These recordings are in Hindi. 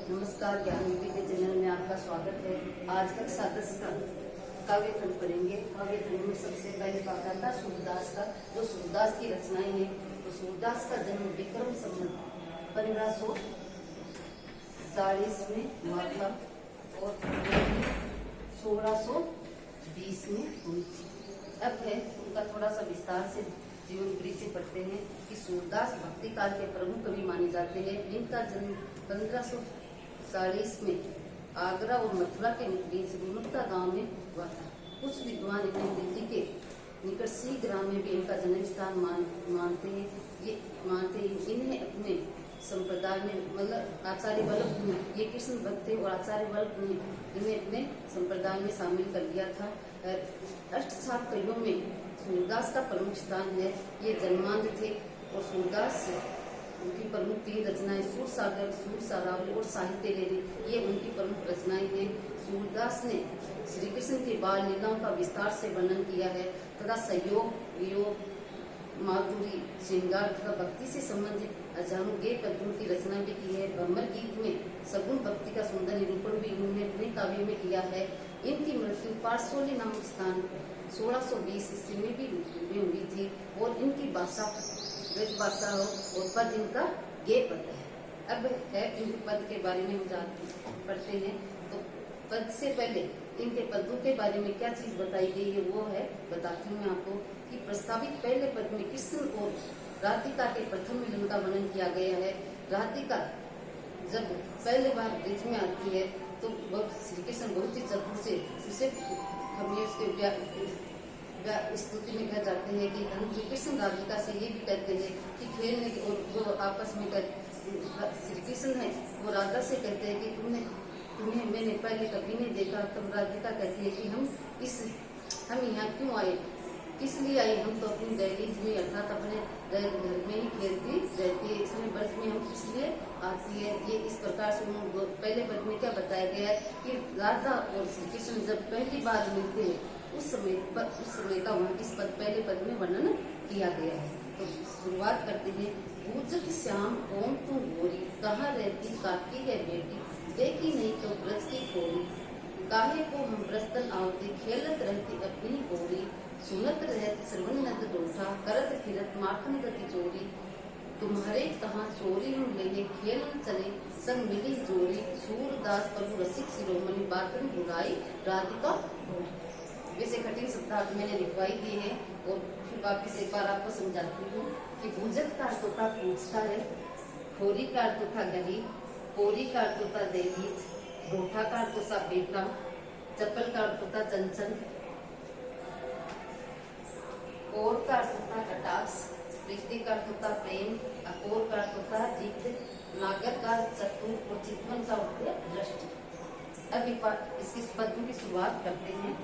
नमस्कार, ज्ञान विधि के चैनल में आपका स्वागत है। आज का सादस का काव्य खंड पढ़ेंगे। काव्य खंड में सबसे पहले पाठ आता सूरदास का, जो सूरदास की रचनाएं हैं। तो सूरदास का जन्म विक्रम संवत 1540 में हुआ था और 1620 में हुई थी। अब है उनका थोड़ा सा विस्तार से जीवन परिचय पढ़ते हैं कि सूरदास भक्ति काल के प्रमुख कवि माने जाते हैं। इनका जन्म 1540 में आगरा और मथुरा के बीच रुनुक्ता गांव में हुआ था। कुछ विद्वान इन्हें दिल्ली के निकट सी ग्राम में भी इनका जन्म स्थान मानते हैं। इन्हें अपने संप्रदाय में मतलब आचार्य वर्ग ने, ये कृष्ण भक्त थे और आचार्य वर्ग ने इन्हें अपने संप्रदाय में शामिल कर लिया था। अष्टसात कवियों में सूरदास का प्रमुख स्थान है। ये जन्मांध थे और सूरदास उनकी प्रमुख तीन रचनाएं सूरसागर, सूरसारावली और साहित्य लेरी, ये उनकी प्रमुख रचनाएं हैं। सूरदास ने श्री कृष्ण की बाल लीलाओं का विस्तार से वर्णन किया है तथा सहयोग, वियोग, माधुरी, श्रृंगार तथा भक्ति से संबंधित हजारों गेय पद्यों की रचना भी की है। भ्रमर गीत में सगुण भक्ति का सुंदर निरूपण भी इन्होंने अपने काव्य में किया है। इनकी मृत्यु पारसोली नामक स्थान 1620 ईस्वी में भी हुई थी और इनकी भाषा ब्रज भाषा हो और पद इनका गेय पद है। अब है इनके पद के बारे में हम पढ़ते हैं। तो पद से पहले इनके पदों के बारे में क्या चीज बताई गई है वो है बताती हूँ मैं आपको कि प्रस्तावित पहले पद में कृष्ण और राधिका के प्रथम मिलन का वर्णन किया गया है। राधिका जब पहले बार ब्रज में आती है तो वह श्री कृष्ण बहुत ही चतुर से उसे हमें उसके स्तुति में कह जाते हैं कि हम कृष्ण राधिका से ये भी कहते हैं कि खेलने के और वो आपस में श्री कृष्ण है वो राधा से कहते हैं कि तुम्हें मैंने पहले कभी नहीं देखा। तब राधिका कहती है कि हम यहाँ क्यों आए, किस लिए आए, हम तो अपनी दहलीज में अर्थात अपने घर में ही खेलती रहती है, इसमें ब्रज में हम किस लिए आती है। ये इस प्रकार से पहले पद में क्या बताया गया है कि राधा और श्री कृष्ण जब पहली बार मिलते हैं उस समय का वहाँ इस पहले पद में वर्णन किया गया है। तो शुरुआत करते हैं। पूजत श्याम कौन तू गोरी, कहाँ रहती काकी है बेटी, देखी नहीं तो ब्रज की कोरी, काहे को हम ब्रजतन आवती, खेलत रहती अपनी गोरी, सुनत रहत श्रवण नद डोठा, करत फिरत माखन गति चोरी, तुम्हारे कहाँ चोरी हम ले खेलन चले संग मिली जोड़ी, सूरदास प्रभु रसिक शिरोमणि, बातन बुलाई राधिका। वैसे कठिन शब्दार्थ मैंने लिखवाई दिए हैं और फिर वापिस एक बार आपको समझाती हूँ कि भूजत का अर्थ होता पूछता है, खोरी का अर्थ होता गली, कोरी का अर्थ होता दहलीज, डोठा का अर्थ होता बेटा, चप्पल का अर्थ होता चंचल, और का अर्थ होता कटाक्ष, प्रीति का अर्थ होता प्रेम, अकोर का अर्थ होता जिद, नागर का चतुर और चितवन का होता दृष्टि। अब इसकी पद्यों की शुरुआत करते हैं।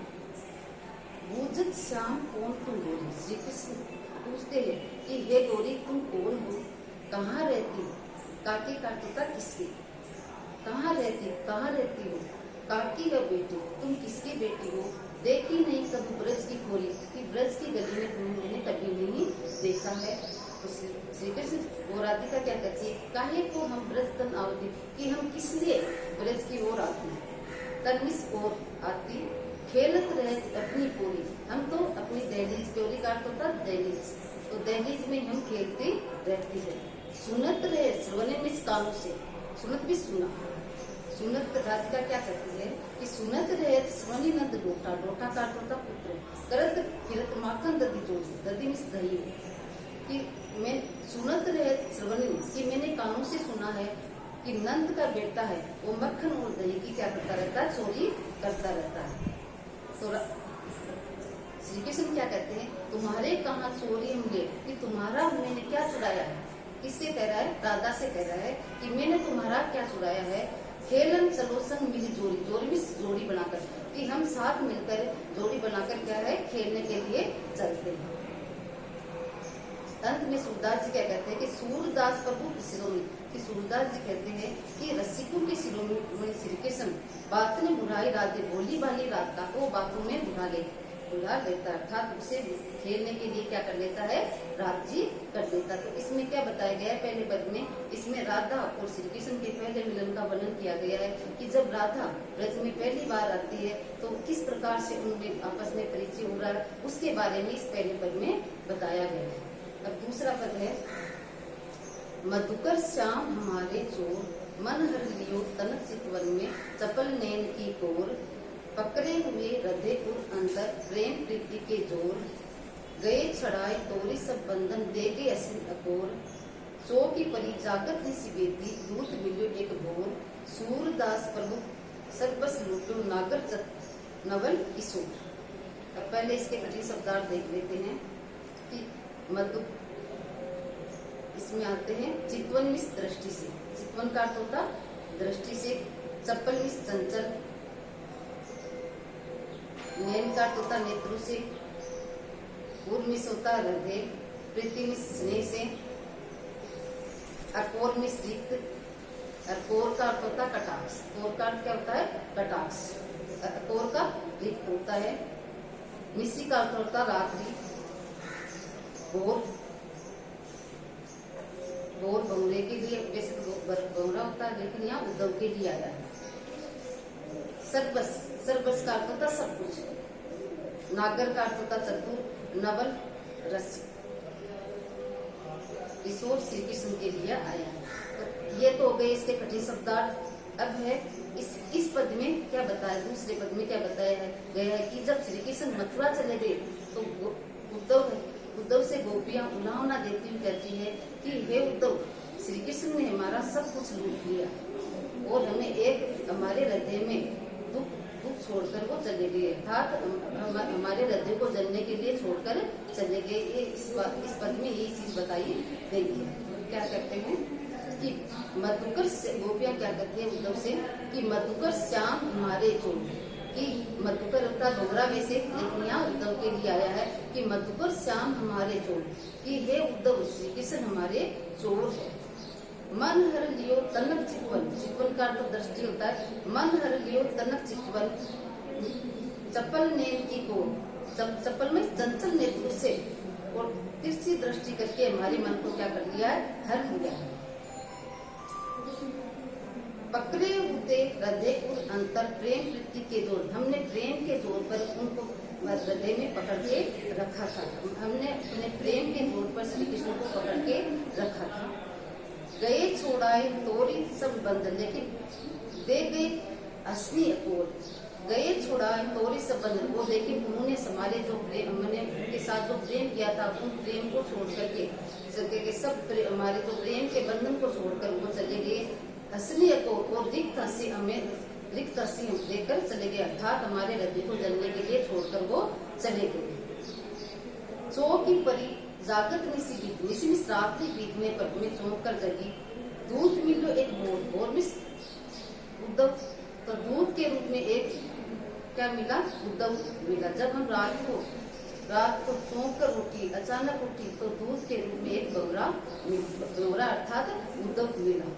भूजत श्याम कौन तुम गोरी, श्री कृष्ण पूछते हैं कि हे गोरी तुम कौन हो, कहाँ रहती, काकी का अर्थ होता किसकी, कहाँ रहती हो, काकी है बेटी, तुम किसकी बेटी हो, देखी नहीं कभी ब्रज की खोरी, कि ब्रज की गली में तुम्हें मैंने कभी नहीं देखा है। तो श्री कृष्ण और राधिका क्या कहती है, काहे को हम ब्रज तन आवती, कि हम किस लिए ब्रज की ओर आते हैं, तनिस ओर आती, खेलत रहे अपनी पूरी, हम तो अपनी दहलीज, चोरी का अर्थ होता दहलीज, तो दहलीज में हम खेलती रहती है। सुनत रहे श्रवणे में कानों से, सुनत भी सुना, सुनत राधिका क्या कहती है कि सुनत रहे श्रवणी नद डोठा, डोठा का अर्थ होता पुत्र, करत फिरत माखन दधी जोड़ी, दधी में दही, कि मैं सुनत रहे श्रवणी कि मैंने कानों से सुना है कि नंद का बेटा है वो मक्खन और दही की क्या करता रहता है, चोरी करता रहता है। तो श्री कृष्ण क्या कहते हैं, तुम्हारे कहाँ चोरी हम ले, कि तुम्हारा मैंने क्या चुराया है, किससे कह रहा है, राधा से कह रहा है कि मैंने तुम्हारा क्या चुराया है। खेलन चलो संग मिली जोड़ी, जोड़ी भी जोड़ी बनाकर, कि हम साथ मिलकर जोड़ी बनाकर क्या है खेलने के लिए चलते हैं। अंत में सूरदास जी क्या कहते हैं कि सूरदास प्रभु शिरोमणि, कि सूरदास जी कहते हैं कि रसिकों के शिरोमणि श्री कृष्ण बात ने बुराई राधे, बोली भाली रात का वो बातों में बुरा ले, बुला लेता, अर्थात उसे खेलने के लिए क्या कर लेता है, राजी कर देता। तो इसमें क्या बताया गया है पहले पद में, इसमें राधा और श्री कृष्ण के पहले मिलन का वर्णन किया गया है कि जब राधा ब्रज में पहली बार आती है तो किस प्रकार से उनमें आपस में परिचय हो रहा है, उसके बारे में इस पहले पद में बताया गया है। अब दूसरा पद है, मधुकर श्याम हमारे चोर, मन हर लियो तनक चितवन में, चपल नैन की कोर, पकड़े हुए हृदयपुर अंतर, प्रेम प्रीति के जोर, गए छड़ाए तोरी सब बंधन, दे गए असीम अकोर, सो की परी जागत है सिवेती, दूत मिलो एक भोर, सूरदास प्रभु सर्वस लूटो, नागर नवल किशोर। अब पहले इसके कठिन शब्दार्थ देख लेते हैं कि मधु इसमें आते हैं चितवन मिस दृष्टि से, चितवन का अर्थ होता दृष्टि से, चप्पल मिस चंचल, नैन का अर्थ होता नेत्रों से, पूर्व मिस होता हृदय, प्रीति मिस स्नेह से, अकोर मिस रिक्त, अकोर का अर्थ होता कटाक्ष, कोर का अर्थ क्या होता है कटाक्ष, अकोर का रिक्त होता है, मिश्री का अर्थ होता रात्रि, भोर बहुरे के लिए, वैसे तो बहुरा होता है लेकिन यहाँ उद्धव के लिए आया है। सर्वस, सर्वस का अर्थ होता सब कुछ, नागर का अर्थ होता चतुर, नवल रस, किशोर श्री कृष्ण के लिए आया है। तो ये तो हो गए इसके कठिन शब्दार्थ। अब है इस पद में क्या बताया, दूसरे पद में क्या बताया है गया है कि जब श्री कृष्ण मथुरा चले गए तो उद्धव से गोपियां उलाहना देती हुई कहती है कि हे उद्धव, श्री कृष्ण ने हमारा सब कुछ लूट लिया और हमें एक हमारे हृदय में दुख छोड़कर वो चले गए, अर्थात हमारे हृदय को जलने के लिए छोड़कर चले गए। ये इस पद में यही चीज बताई गई है। क्या कहते हैं कि मधुकर से गोपियां क्या कहती है उद्धव से कि मधुकर श्याम हमारे चोर, कि मधुकर होता डोगरा वैसे, लेकिन यहाँ उद्धव के लिए आया है कि मधुकर श्याम हमारे चोर, कि हे उद्धव श्री कृष्ण हमारे चोर है। मन हर लियो तनक चितवन, चितवन का अर्थ दृष्टि होता है, मन हर लियो तनक चितवन, चप्पल नैन की कोर, चप्पल में चंचल नेत्र से और तिरछी दृष्टि करके हमारे मन को क्या कर लिया है, हर लिया है। पकड़े हुए हृदय और अंतर, प्रेम प्रीति के जोर, हमने प्रेम के जोर पर उनको हृदय में पकड़ के रखा था, हमने अपने प्रेम के जोर पर श्री कृष्ण को पकड़ के रखा था। गए छोड़ाए तोरी सब बंध, लेकिन दे गए असली अकोर, गए छोड़ाए तोरी सब बंध वो, लेकिन उन्होंने हमारे जो प्रेम, हमने उनके साथ जो प्रेम किया था उन प्रेम को छोड़ करके सब हमारे जो प्रेम के बंधन को छोड़कर वो चले गए असली अकोर, और रिक्त हंसी हमें रिक्त हंसी हम लेकर चले गए, अर्थात हमारे हृदय को जलने के लिए छोड़कर वो चले गए। सो की परी जागत निसी बीत, निसी मिस रात्रि बीतने पर में चौंक कर जगी, दूध मिलो एक भोर मिस उद्धव, तो दूध के रूप में एक क्या मिला, उद्धव मिला। जब हम रात को चौंक कर उठी, अचानक उठी, तो दूध के रूप में एक बगरा अर्थात उद्धव मिला।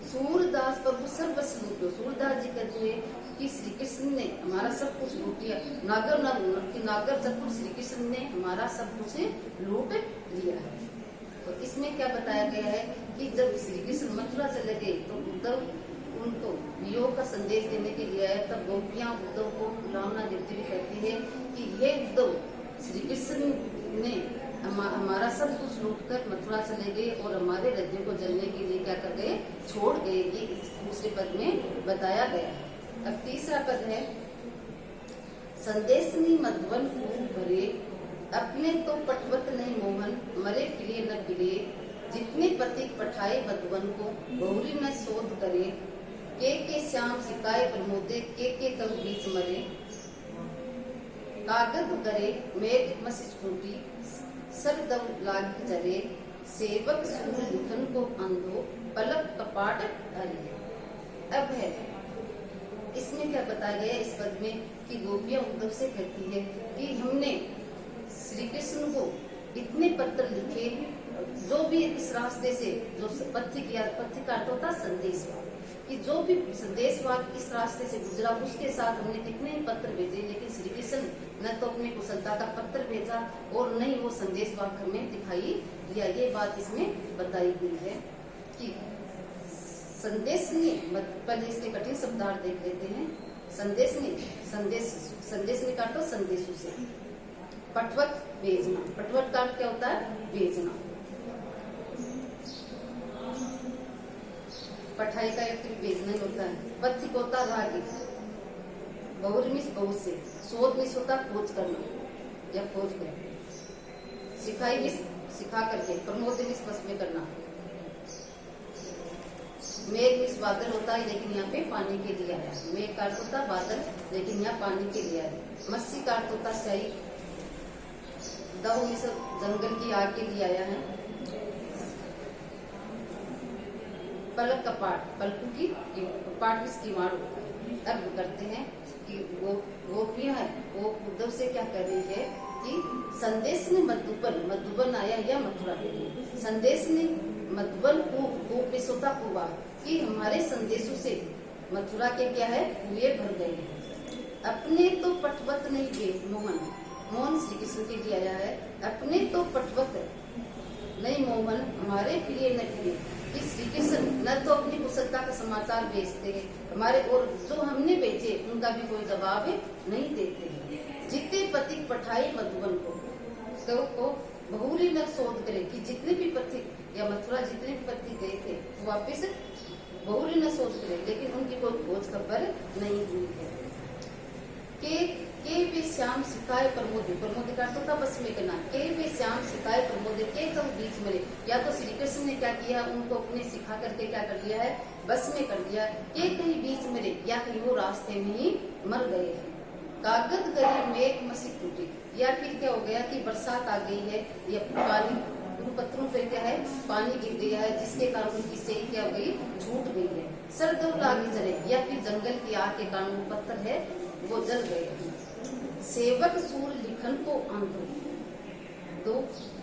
सूरदास प्रभु सर्वस लूटो, सूरदास जी कहते हैं कि श्री कृष्ण ने हमारा सब कुछ लूट लिया, नागर चतुर श्री कृष्ण ने हमारा सब कुछ लूट लिया है। तो इसमें क्या बताया गया है कि जब श्री कृष्ण मथुरा चले गए तो उद्धव उनको वियोग का संदेश देने के लिए आए, तब गोपियां उद्धव को उलाहना देती हुई कहती है कि हे उद्धव, श्री कृष्ण ने हमारा सब कुछ लूटकर मथुरा चले गए और हमारे हृदय को जलने के लिए क्या कर गए, छोड़ गए। ये दूसरे पद में बताया गया है। अब तीसरा पद है, संदेशनी मधुवन खूब भरे, अपने तो पटवत नहीं मोहन, मरे फिरे न फिरे, जितने पति पठाए मधुवन को, बहुरी न शोध करे, के श्याम सिकाए प्रमोदे, के कब बीच मरे, कागद करे मेघ मसिज फूटी, सरदम लाग जरे, सेवक सूर्य लिखन को अंधो, पलक कपाट हरे। अब है इसमें क्या बताया गया इस पद में कि गोपियां उद्धव से कहती है कि हमने श्री कृष्ण को इतने पत्र लिखे, जो भी इस रास्ते से जो पथ्य का अर्थ होता संदेश, कि जो भी संदेशवाहक इस रास्ते से गुजरा उसके साथ हमने कितने ही पत्र भेजे, लेकिन श्री कृष्ण न तो अपनी कुशलता का पत्र भेजा और न ही वो संदेशवाहक हमें दिखाई दिया। ये बात इसमें बताई गई है कि संदेश ने, पहले इसके कठिन शब्दार्थ देख लेते हैं। संदेश ने, संदेश ने का तो संदेशों से, पटवत भेजना, पटवत का अर्थ क्या होता है? भेजना। पढ़ाई का एक भेजना ही होता है। पथिक होता रागी, बहुरमिस बहुत से, शोध मिस होता खोज करना या खोज करना, सिखाई मिस सिखा करके, प्रमोद मिस बस में करना, मेघ मिस बादल होता है लेकिन यहाँ पे पानी के लिए आया। मेघ का अर्थ होता बादल लेकिन यहाँ पानी के लिए आया। मस्सी का अर्थ होता स्याही, दहो मिस जंगल की आग के लिए आया है। पलक कपाट, पलकों की कपाट मिस कीवाड़ होता है। अब करते हैं कि वो क्रिया है वो उद्धव से क्या कर रही है कि संदेश ने मधुबन, मधुबन आया या मथुरा के लिए, संदेश ने मधुबन को पिसोता कुआ, कि हमारे संदेशों से मथुरा के क्या है कुएं भर गए हैं। अपने तो पटवत नहीं गे मोहन, मोहन श्री कृष्ण के लिए आया है। अपने तो पटवत नहीं मोहन, हमारे प्रिय न प्रिय, कि श्री कृष्ण न तो अपनी कुशलता का समाचार भेजते हैं हमारे, और जो हमने भेजे उनका भी कोई जवाब नहीं देते हैं। जितने पथिक पठाए मधुबन को बहुरी न शोध करे, कि जितने भी पथिक या मथुरा जितने भी पथिक गए थे वो वापिस बहुरी न शोध करे, लेकिन उनकी कोई खोज खबर नहीं हुई है। के वे श्याम सिखाए प्रमोदे, प्रमोदे का तो बस में करना, के वे श्याम सिखाए प्रमोदे, के कब बीच में, या तो श्री कृष्ण ने क्या किया उनको अपने सिखा करके क्या कर लिया है बस में कर दिया, के कहीं बीच में या कहीं वो रास्ते में ही मर गए हैं। कागज गई मेघ मसी टूटी, या फिर क्या हो गया कि बरसात आ गई है या पानी पत्थरों पे क्या है पानी गिर गया है, जिसके कारण उनकी सेई क्या हो गई छूट गई है। सर्द लागी जले, या फिर जंगल की आग के कारण वो पत्थर है वो जल गए हैं। सेवक सूर लिखन को अंत, तो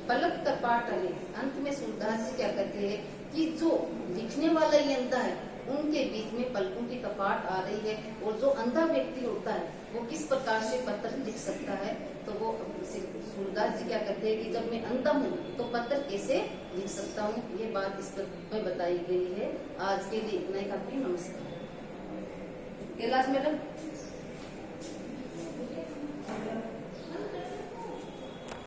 पलक कपाट अले, अंत में सूरदास जी क्या कहते हैं कि जो लिखने वाला ये अंधा है उनके बीच में पलकों की कपाट आ रही है, और जो अंधा व्यक्ति होता है वो किस प्रकार से पत्र लिख सकता है, तो वो सूरदास जी क्या कहते हैं कि जब मैं अंधा हूँ तो पत्र कैसे लिख सकता हूँ। ये बात इस पर में बताई गई है। आज के लिए इतना ही काफी। नमस्कार। कैलाश मैडम।